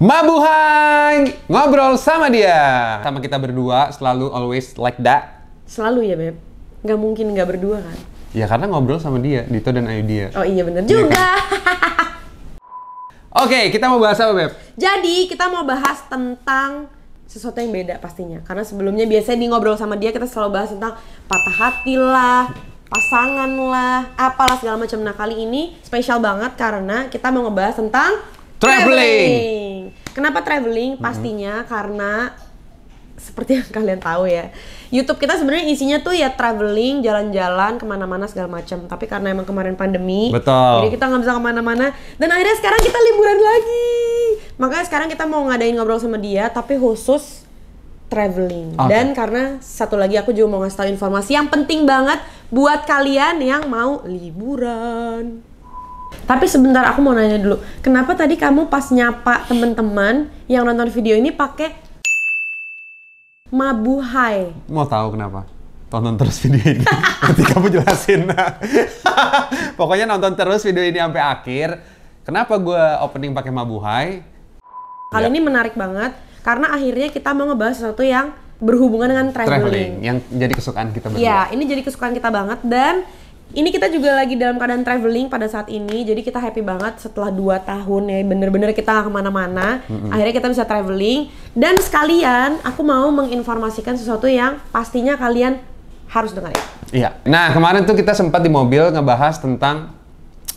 Mabuhay! Ngobrol sama dia. Sama kita berdua selalu always like that. Selalu ya, Beb? Nggak mungkin nggak berdua kan? Ya karena ngobrol sama dia, Dito dan Ayu dia. Oh iya bener juga. Oke, kita mau bahas apa, Beb? Jadi kita mau bahas tentang sesuatu yang beda pastinya. Karena sebelumnya biasanya di ngobrol sama dia kita selalu bahas tentang patah hati lah, pasangan lah, apalah segala macam. Nah kali ini spesial banget karena kita mau ngebahas tentang traveling. Kenapa traveling? Pastinya karena seperti yang kalian tahu ya, YouTube kita sebenarnya isinya tuh ya traveling, jalan-jalan, kemana-mana segala macam. Tapi karena emang kemarin pandemi, betul, jadi kita nggak bisa kemana-mana. Dan akhirnya sekarang kita liburan lagi. Makanya sekarang kita mau ngadain ngobrol sama dia, tapi khusus traveling. Okay. Dan karena satu lagi aku juga mau ngasih tahu informasi yang penting banget buat kalian yang mau liburan. Tapi sebentar aku mau nanya dulu, kenapa tadi kamu pas nyapa teman-teman yang nonton video ini pakai Mabuhay? Mau tahu kenapa? Tonton terus video ini. Nanti kamu jelasin. Pokoknya nonton terus video ini sampai akhir. Kenapa gue opening pakai Mabuhay? Kali ini menarik banget karena akhirnya kita mau ngebahas sesuatu yang berhubungan dengan traveling. Yang jadi kesukaan kita berdua. Iya, ini jadi kesukaan kita banget dan ini kita juga lagi dalam keadaan traveling pada saat ini. Jadi kita happy banget setelah 2 tahun ya, bener-bener kita gak kemana-mana. Akhirnya kita bisa traveling. Dan sekalian aku mau menginformasikan sesuatu yang pastinya kalian harus dengerin. Iya. Nah kemarin tuh kita sempat di mobil ngebahas tentang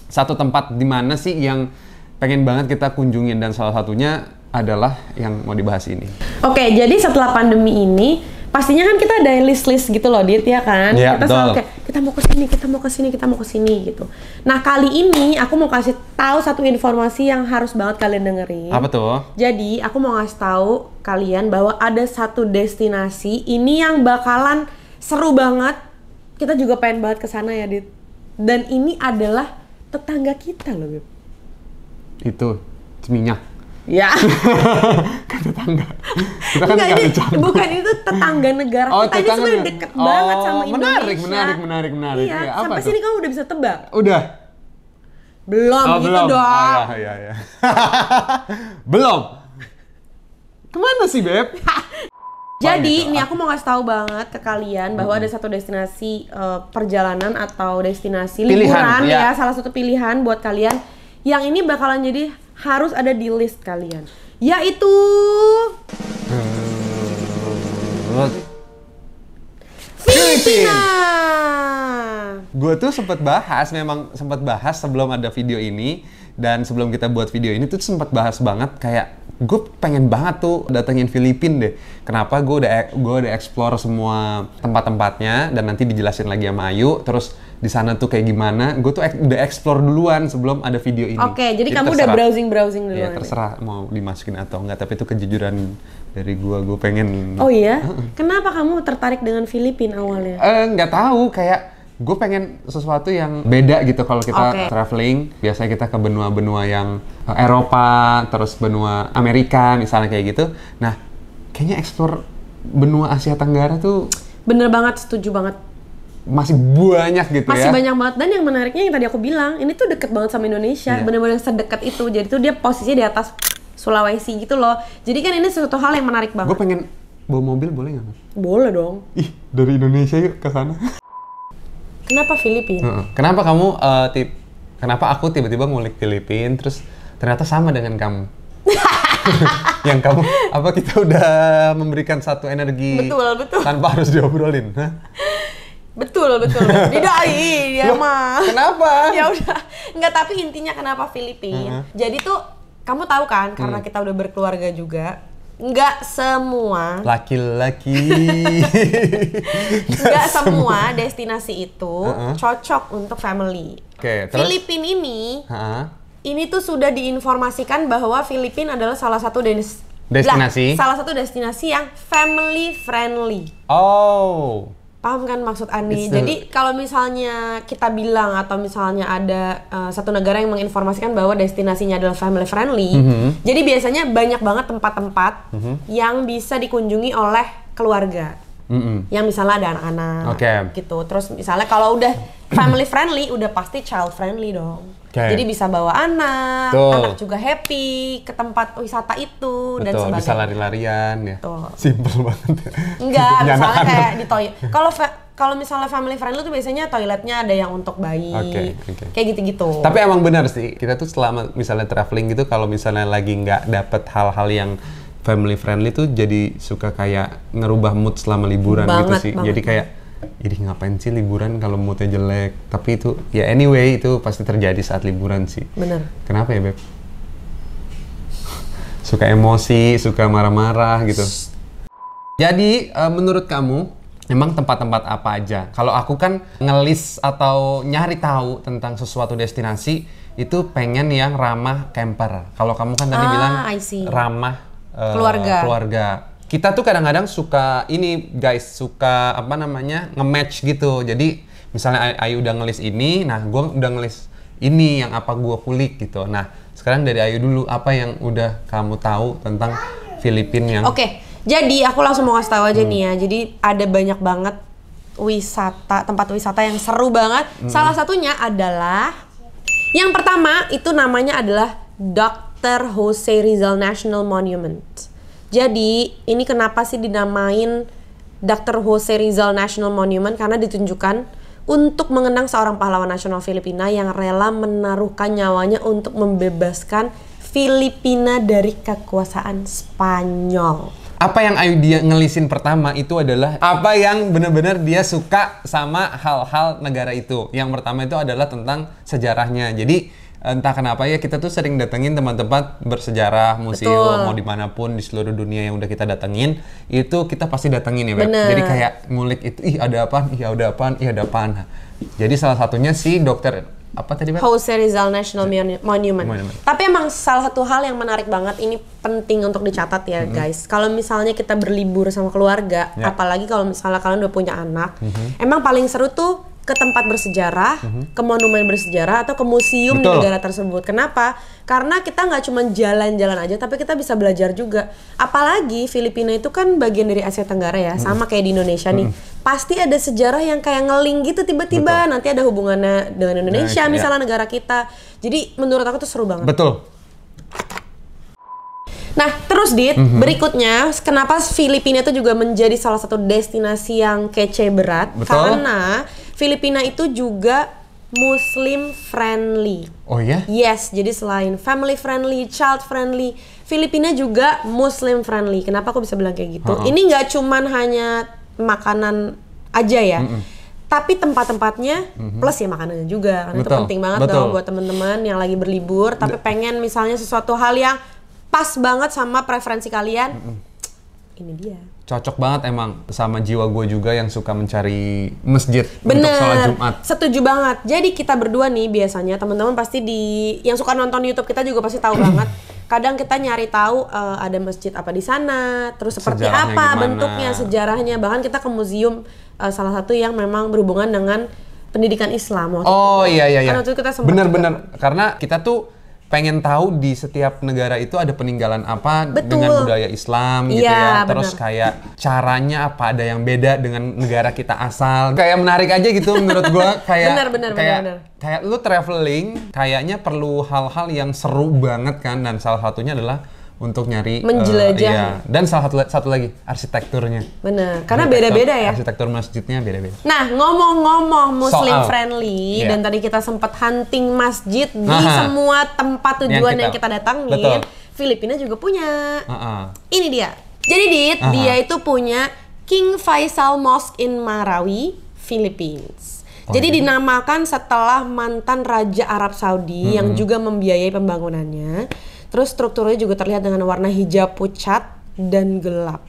satu tempat di mana sih yang pengen banget kita kunjungin, dan salah satunya adalah yang mau dibahas ini. Oke, jadi setelah pandemi ini pastinya kan kita ada list-list gitu loh, Dit, ya kan? Ya, kita selalu kayak kita mau ke sini, kita mau ke sini, kita mau ke sini gitu. Nah, kali ini aku mau kasih tahu satu informasi yang harus banget kalian dengerin. Apa tuh? Jadi, aku mau ngasih tahu kalian bahwa ada satu destinasi ini yang bakalan seru banget. Kita juga pengen banget ke sana ya, Dit. Dan ini adalah tetangga kita loh, Beb. Itu Ciminyak. Ya. Kan tetangga. Kita kan Enggak, tinggal di bukan itu tetangga negara. Oh, kita ini sebenarnya deket banget sama Indonesia. Menarik. Iya, Ya, sampai apa sini tuh? kamu udah bisa tebak? Udah. Belum, gitu belum. dong. Iya. Belum. Kemana sih, Beb? Jadi, ini aku mau ngasih tahu banget ke kalian bahwa ada satu destinasi perjalanan atau destinasi liburan ya, salah satu pilihan buat kalian yang ini bakalan jadi harus ada di list kalian, yaitu Filipina. Gue tuh sempat bahas sebelum ada video ini, dan sebelum kita buat video ini tuh sempat bahas banget kayak gue pengen banget tuh datengin Filipina deh. Kenapa? Gue udah explore semua tempat-tempatnya dan nanti dijelasin lagi sama Ayu. Terus di sana tuh kayak gimana? Gue tuh udah explore duluan sebelum ada video ini. Oke, jadi kamu udah browsing duluan. Ya terserah mau dimasukin atau enggak, tapi itu kejujuran dari gue pengen. Oh iya? Kenapa kamu tertarik dengan Filipina awalnya? Nggak tahu, kayak gue pengen sesuatu yang beda gitu kalau kita traveling. Biasanya kita ke benua-benua yang Eropa, terus benua Amerika misalnya kayak gitu. Nah, kayaknya explore benua Asia Tenggara tuh bener banget, setuju banget. Masih banyak gitu Masih banyak banget, dan yang menariknya yang tadi aku bilang, ini tuh deket banget sama Indonesia, bener-bener sedekat itu. Jadi tuh dia posisinya di atas Sulawesi gitu loh. Jadi kan ini sesuatu hal yang menarik banget. Gue pengen bawa mobil, boleh nggak? Boleh dong. Ih, dari Indonesia yuk ke sana. Kenapa Filipina? Kenapa kamu kenapa aku tiba-tiba ngulik Filipina terus ternyata sama dengan kamu? Yang kamu apa, kita udah memberikan satu energi betul tanpa harus diobrolin? Betul. Tidak, ya mah. Kenapa? Ya udah. Enggak, tapi intinya kenapa Filipina? Jadi tuh kamu tahu kan, karena kita udah berkeluarga juga, nggak semua laki-laki nggak semua destinasi itu cocok untuk family. Terus? Filipina ini tuh sudah diinformasikan bahwa Filipina adalah salah satu destinasi yang family friendly. Oh. Paham kan maksud Ani? Jadi kalau misalnya kita bilang atau misalnya ada satu negara yang menginformasikan bahwa destinasinya adalah family friendly, jadi biasanya banyak banget tempat-tempat yang bisa dikunjungi oleh keluarga. Yang misalnya ada anak-anak gitu. Terus misalnya kalau udah family friendly, udah pasti child friendly dong. Jadi bisa bawa anak, Betul. anak juga happy ke tempat wisata itu dan Betul, sebagainya. bisa lari-larian ya. Betul. Simple banget ya. Enggak, Hidupnya misalnya anak-anak. kayak di toilet. Kalau misalnya family friendly tuh biasanya toiletnya ada yang untuk bayi. Oke. Kayak gitu-gitu. Tapi emang benar sih, kita tuh selama misalnya traveling gitu, kalau misalnya lagi nggak dapet hal-hal yang family friendly tuh jadi suka kayak ngerubah mood selama liburan gitu sih. Jadi kayak, ini ngapain sih liburan kalau moodnya jelek? Tapi itu, ya anyway, itu pasti terjadi saat liburan sih. Bener. Kenapa ya, Beb? Suka emosi, suka marah-marah gitu. Jadi, menurut kamu, emang tempat-tempat apa aja? Kalau aku kan ngelis atau nyari tahu tentang suatu destinasi, itu pengen yang ramah camper. Kalau kamu kan tadi bilang ramah keluarga. Kita tuh kadang-kadang suka ini guys, suka apa namanya nge-match gitu. Jadi misalnya Ayu udah ngelis ini, nah gue udah ngelis ini yang apa gue kulik gitu. Nah sekarang dari Ayu dulu, apa yang udah kamu tahu tentang Filipina yang Oke, jadi aku langsung mau kasih tahu aja nih ya. Jadi ada banyak banget tempat wisata yang seru banget. Salah satunya adalah yang pertama itu namanya adalah Dr. Jose Rizal National Monument. Jadi ini kenapa sih dinamain Dr. Jose Rizal National Monument? Karena ditunjukkan untuk mengenang seorang pahlawan nasional Filipina yang rela menaruhkan nyawanya untuk membebaskan Filipina dari kekuasaan Spanyol. Apa yang Ayu dia ngelisin pertama itu adalah apa yang benar-benar dia suka sama hal-hal negara itu. Yang pertama itu adalah tentang sejarahnya. Jadi entah kenapa ya kita tuh sering datengin tempat-tempat bersejarah, museum, mau dimanapun di seluruh dunia yang udah kita datengin, itu kita pasti datengin ya, Beb. Jadi kayak ngulik itu, ih ada apaan, ih ada apaan, ih ada apaan. Nah, jadi salah satunya si dokter apa tadi, Beb? Jose Rizal National Monument. Tapi emang salah satu hal yang menarik banget, ini penting untuk dicatat ya guys. Kalau misalnya kita berlibur sama keluarga, apalagi kalau misalnya kalian udah punya anak, emang paling seru tuh ke tempat bersejarah, ke monumen bersejarah, atau ke museum di negara tersebut. Kenapa? Karena kita nggak cuma jalan-jalan aja, tapi kita bisa belajar juga. Apalagi Filipina itu kan bagian dari Asia Tenggara ya, sama kayak di Indonesia nih. Pasti ada sejarah yang kayak ngeling gitu tiba-tiba, nanti ada hubungannya dengan Indonesia, misalnya negara kita. Jadi menurut aku tuh seru banget. Betul. Nah, terus Dit, berikutnya kenapa Filipina itu juga menjadi salah satu destinasi yang kece berat? Karena Filipina itu juga Muslim friendly. Oh ya? Yes, jadi selain family friendly, child friendly, Filipina juga Muslim friendly. Kenapa aku bisa bilang kayak gitu? Ini nggak cuman hanya makanan aja ya. Tapi tempat-tempatnya plus ya makanannya juga. Karena itu penting banget dong buat teman-teman yang lagi berlibur tapi pengen misalnya sesuatu hal yang pas banget sama preferensi kalian. Ini dia. Cocok banget emang sama jiwa gue juga yang suka mencari masjid untuk sholat Jumat. Setuju banget. Jadi kita berdua nih biasanya teman-teman pasti yang suka nonton YouTube kita juga pasti tahu banget. Kadang kita nyari tahu ada masjid apa di sana, terus seperti sejarahnya apa gimana, bentuknya, sejarahnya. Bahkan kita ke museum salah satu yang memang berhubungan dengan pendidikan Islam. Iya. Karena waktu itu kita sempat bener. Karena kita tuh pengen tahu di setiap negara itu ada peninggalan apa dengan budaya Islam gitu ya. Terus kayak caranya apa, ada yang beda dengan negara kita asal. Kayak menarik aja gitu menurut gua. Kayak kayak lu traveling kayaknya perlu hal-hal yang seru banget kan, dan salah satunya adalah untuk nyari menjelajah. Dan salah satu lagi arsitekturnya. Bener, karena beda-beda ya. Arsitektur masjidnya beda-beda. Nah, ngomong-ngomong Muslim friendly, dan tadi kita sempat hunting masjid di semua tempat tujuan yang kita datangin. Filipina juga punya. Ini dia. Jadi dia itu punya King Faisal Mosque in Marawi, Philippines. Jadi dinamakan setelah mantan Raja Arab Saudi yang juga membiayai pembangunannya. Terus strukturnya juga terlihat dengan warna hijau pucat dan gelap.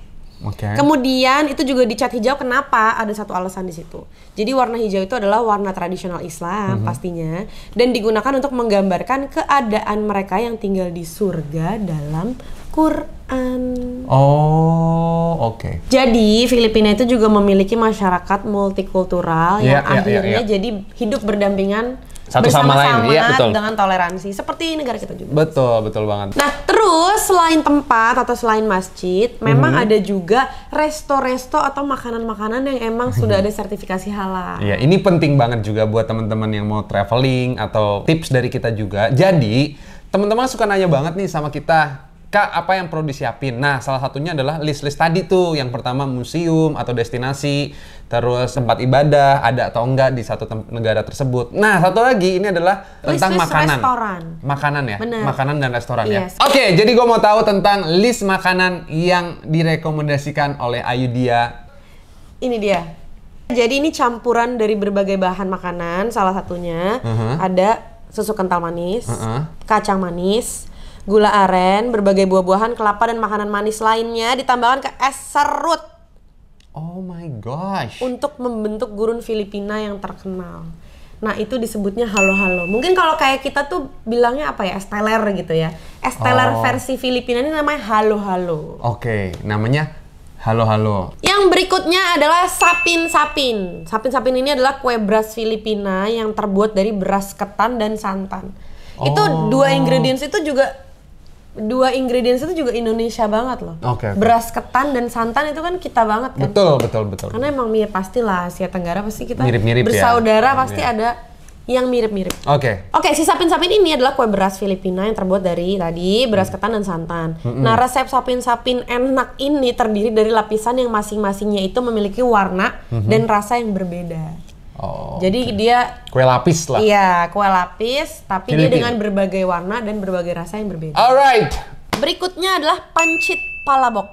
Kemudian itu juga dicat hijau, kenapa? Ada satu alasan di situ. Jadi warna hijau itu adalah warna tradisional Islam pastinya, dan digunakan untuk menggambarkan keadaan mereka yang tinggal di surga dalam Quran. Jadi Filipina itu juga memiliki masyarakat multikultural yang akhirnya jadi hidup berdampingan Satu sama lain, iya betul. dengan toleransi. Seperti negara kita juga. Betul banget. Nah, terus selain tempat atau selain masjid, memang ada juga resto-resto atau makanan-makanan yang emang sudah ada sertifikasi halal. Iya, ini penting banget juga buat teman-teman yang mau traveling atau tips dari kita juga. Jadi, teman-teman suka nanya banget nih sama kita, Kak, apa yang perlu disiapin? Nah, salah satunya adalah list-list tadi tuh. Yang pertama museum atau destinasi, terus tempat ibadah, ada atau enggak di satu negara tersebut. Nah, satu lagi ini adalah tentang makanan. Restoran. Makanan ya? Bener. Makanan dan restoran Yes. ya? Oke, jadi gue mau tahu tentang list makanan yang direkomendasikan oleh Ayudhya. Ini dia. Jadi ini campuran dari berbagai bahan makanan, salah satunya ada susu kental manis, kacang manis, gula aren, berbagai buah-buahan, kelapa, dan makanan manis lainnya ditambahkan ke es serut. Oh my gosh. Untuk membentuk gurun Filipina yang terkenal. Nah, itu disebutnya halo-halo. Mungkin kalau kayak kita tuh bilangnya apa ya, es teler gitu ya. Es teler versi Filipina ini namanya halo-halo. Oke, namanya halo-halo. Yang berikutnya adalah sapin-sapin. Sapin-sapin ini adalah kue beras Filipina yang terbuat dari beras ketan dan santan. Itu dua ingredients itu juga Indonesia banget loh. Oke. Beras ketan dan santan itu kan kita banget kan. Betul. Karena emang pastilah Asia Tenggara pasti kita Mirip-mirip bersaudara ya. pasti ada yang mirip-mirip. Oke. Oke, si sapin-sapin ini adalah kue beras Filipina yang terbuat dari tadi beras ketan dan santan. Nah, resep sapin-sapin enak ini terdiri dari lapisan yang masing-masingnya itu memiliki warna dan rasa yang berbeda. Jadi dia kue lapis lah. Iya, kue lapis, tapi dia dengan berbagai warna dan berbagai rasa yang berbeda. Alright. Berikutnya adalah pancit palabok.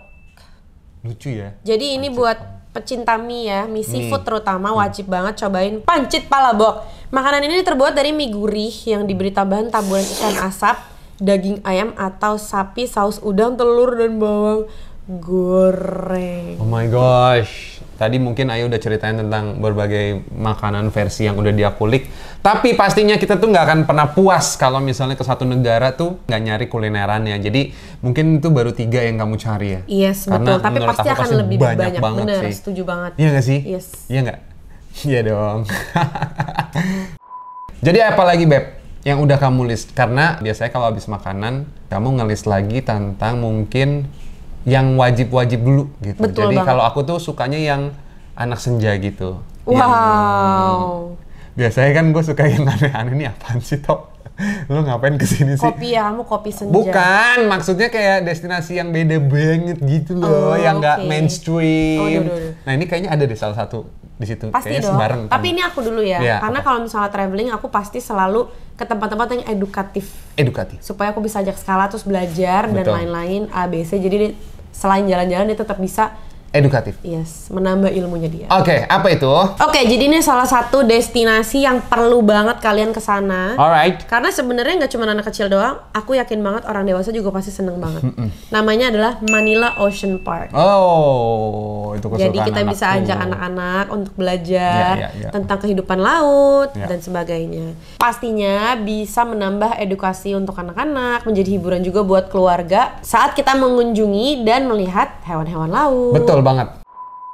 Lucu ya. Jadi ini buat pecinta mie ya, mie seafood terutama wajib banget cobain pancit palabok. Makanan ini terbuat dari mie gurih yang diberi tambahan taburan ikan asap, daging ayam atau sapi, saus udang, telur, dan bawang goreng. Oh my gosh. Tadi mungkin Ayu udah ceritain tentang berbagai makanan versi yang udah dia kulik. Tapi pastinya kita tuh nggak akan pernah puas kalau misalnya ke satu negara tuh nggak nyari kulinerannya. Jadi mungkin itu baru 3 yang kamu cari ya? Yes, karena betul. Tapi pasti akan lebih banyak. Bener, sih. setuju banget. Iya nggak sih? Yes. Iya nggak? Iya dong. Jadi apa lagi, Beb, yang udah kamu list? Karena biasanya kalau habis makanan, kamu nge-list lagi tentang mungkin yang wajib-wajib dulu gitu. Betul Jadi banget. kalau aku tuh sukanya yang anak senja gitu. Wow. Biasanya kan gue suka yang aneh-aneh, nih apaan sih, Tok? Lu ngapain kesini sih? Kopi ya, kamu kopi senja. Bukan, maksudnya kayak destinasi yang beda banget gitu loh, yang nggak mainstream. Nah, ini kayaknya ada deh salah satu di situ. Pasti kayaknya dong. Sebareng, Tapi ini aku dulu ya, Iya, karena kalau misalnya traveling aku pasti selalu ke tempat-tempat yang edukatif. Supaya aku bisa ajak skala terus belajar dan lain-lain ABC. Jadi selain jalan-jalan dia tetap bisa edukatif. Yes, menambah ilmunya dia. Oke, apa itu? Oke, jadi ini salah satu destinasi yang perlu banget kalian kesana. Alright. Karena sebenarnya nggak cuma anak kecil doang, aku yakin banget orang dewasa juga pasti seneng banget. Namanya adalah Manila Ocean Park. Oh, itu kesukaan Jadi kita bisa anakku. ajak anak-anak untuk belajar Ya. tentang kehidupan laut Ya. dan sebagainya. Pastinya bisa menambah edukasi untuk anak-anak, menjadi hiburan juga buat keluarga saat kita mengunjungi dan melihat hewan-hewan laut. Betul banget.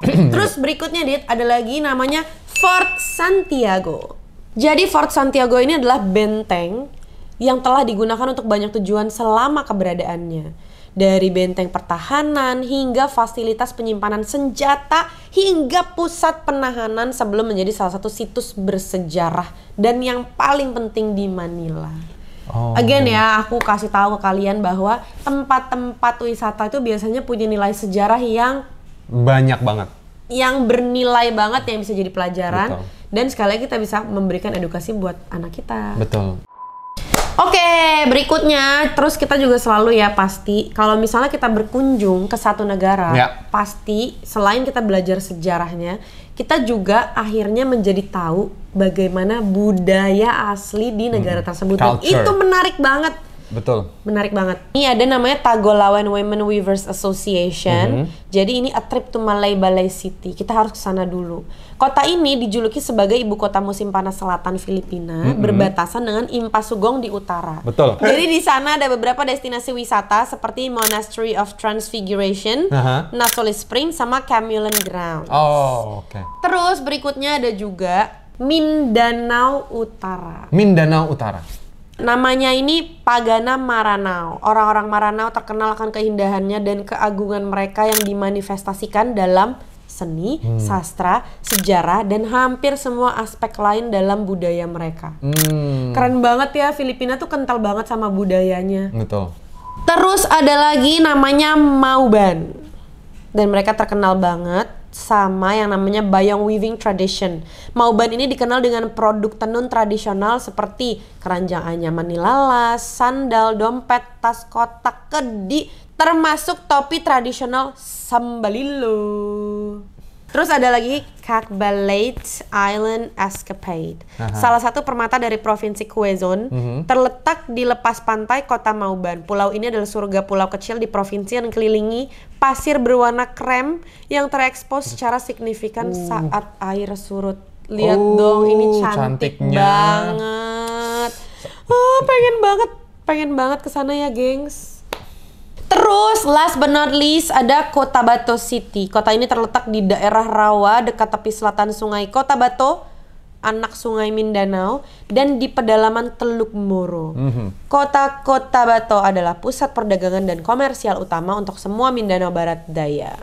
Terus berikutnya, Dit, ada lagi namanya Fort Santiago. Jadi Fort Santiago ini adalah benteng yang telah digunakan untuk banyak tujuan selama keberadaannya. Dari benteng pertahanan hingga fasilitas penyimpanan senjata hingga pusat penahanan sebelum menjadi salah satu situs bersejarah dan yang paling penting di Manila. Again ya, aku kasih tahu ke kalian bahwa tempat-tempat wisata itu biasanya punya nilai sejarah yang banyak banget. Yang bernilai banget yang bisa jadi pelajaran. Betul. Dan sekali lagi kita bisa memberikan edukasi buat anak kita. Betul. Oke, berikutnya terus kita juga selalu ya pasti kalau misalnya kita berkunjung ke satu negara, pasti selain kita belajar sejarahnya, kita juga akhirnya menjadi tahu bagaimana budaya asli di negara tersebut. Itu menarik banget. Betul. Menarik banget. Ini ada namanya Tagolawan Women Weavers Association. Jadi ini a trip to Balay City. Kita harus ke sana dulu. Kota ini dijuluki sebagai ibu kota musim panas selatan Filipina, berbatasan dengan Impasugong di utara. Betul. Jadi di sana ada beberapa destinasi wisata seperti Monastery of Transfiguration, Nasoli Spring, sama Camulan Grounds. Oh, oke. Terus berikutnya ada juga Mindanao Utara. Mindanao Utara. Namanya ini Pagana Maranao. Orang-orang Maranao terkenal akan keindahannya dan keagungan mereka yang dimanifestasikan dalam seni, sastra, sejarah, dan hampir semua aspek lain dalam budaya mereka. Keren banget ya, Filipina tuh kental banget sama budayanya. Betul. Terus ada lagi namanya Mauban. Dan mereka terkenal banget sama yang namanya Bayong Weaving Tradition. Mauban ini dikenal dengan produk tenun tradisional seperti keranjang anyaman nilalas, sandal, dompet, tas kotak, kedi, termasuk topi tradisional Sambalilo. Terus ada lagi Cagbalate Island Escapade. Salah satu permata dari provinsi Quezon, terletak di lepas pantai kota Mauban. Pulau ini adalah surga pulau kecil di provinsi yang dikelilingi pasir berwarna krem yang terekspos secara signifikan saat air surut. Lihat dong, ini cantik banget. Pengen banget kesana ya, gengs. Terus, last but not least, ada Cotabato City. Kota ini terletak di daerah rawa dekat tepi selatan sungai Cotabato, anak sungai Mindanao, dan di pedalaman Teluk Moro. Kota Cotabato adalah pusat perdagangan dan komersial utama untuk semua Mindanao Barat Daya.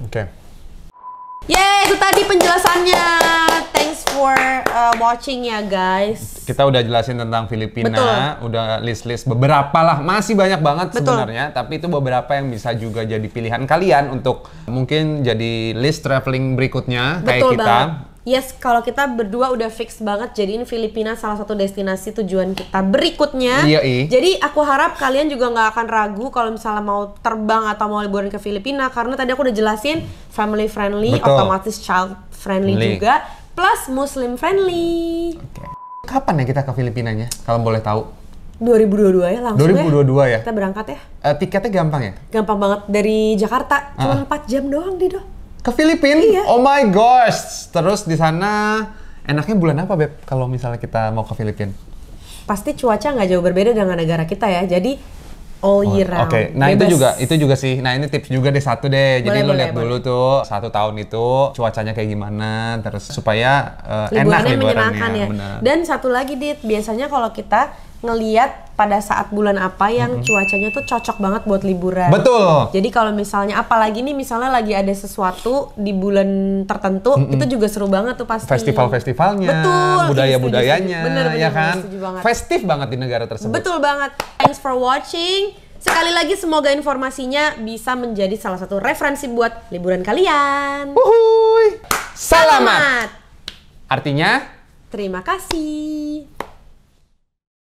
Yeay, itu tadi penjelasannya. Thanks for watching ya, guys. Kita udah jelasin tentang Filipina, udah list-list beberapa lah, masih banyak banget sebenarnya, tapi itu beberapa yang bisa juga jadi pilihan kalian untuk mungkin jadi list traveling berikutnya kayak kita. Banget. Yes, kalau kita berdua udah fix banget jadiin Filipina salah satu destinasi tujuan kita berikutnya. Jadi aku harap kalian juga nggak akan ragu kalau misalnya mau terbang atau mau liburan ke Filipina, karena tadi aku udah jelasin family friendly, otomatis child friendly juga, plus Muslim friendly. Kapan ya kita ke Filipinanya? Kalau boleh tahu? 2022 ya, langsung 2022 ya? Kita berangkat ya. Tiketnya gampang ya? Gampang banget, dari Jakarta cuma 4 jam doang, Dido. Ke Filipina? Iya. Oh my gosh! Terus di sana enaknya bulan apa, Beb? Kalau misalnya kita mau ke Filipina? Pasti cuaca nggak jauh berbeda dengan negara kita ya. Jadi all year round. Nah itu juga sih. Nah ini tips juga deh, satu deh. Jadi lo lihat dulu tuh 1 tahun itu cuacanya kayak gimana, terus supaya enak liburannya menyenangkan ya. Bener. Dan satu lagi, Dit, biasanya kalau kita ngeliat pada saat bulan apa yang cuacanya tuh cocok banget buat liburan. Betul. Jadi kalau misalnya apalagi nih misalnya lagi ada sesuatu di bulan tertentu, itu juga seru banget tuh pasti. Festival-festivalnya, budaya-budayanya, bener, ya kan? banget. Festif banget di negara tersebut. Betul banget. Thanks for watching. Sekali lagi semoga informasinya bisa menjadi salah satu referensi buat liburan kalian. Wuhui. Selamat. Selamat. Artinya? Terima kasih.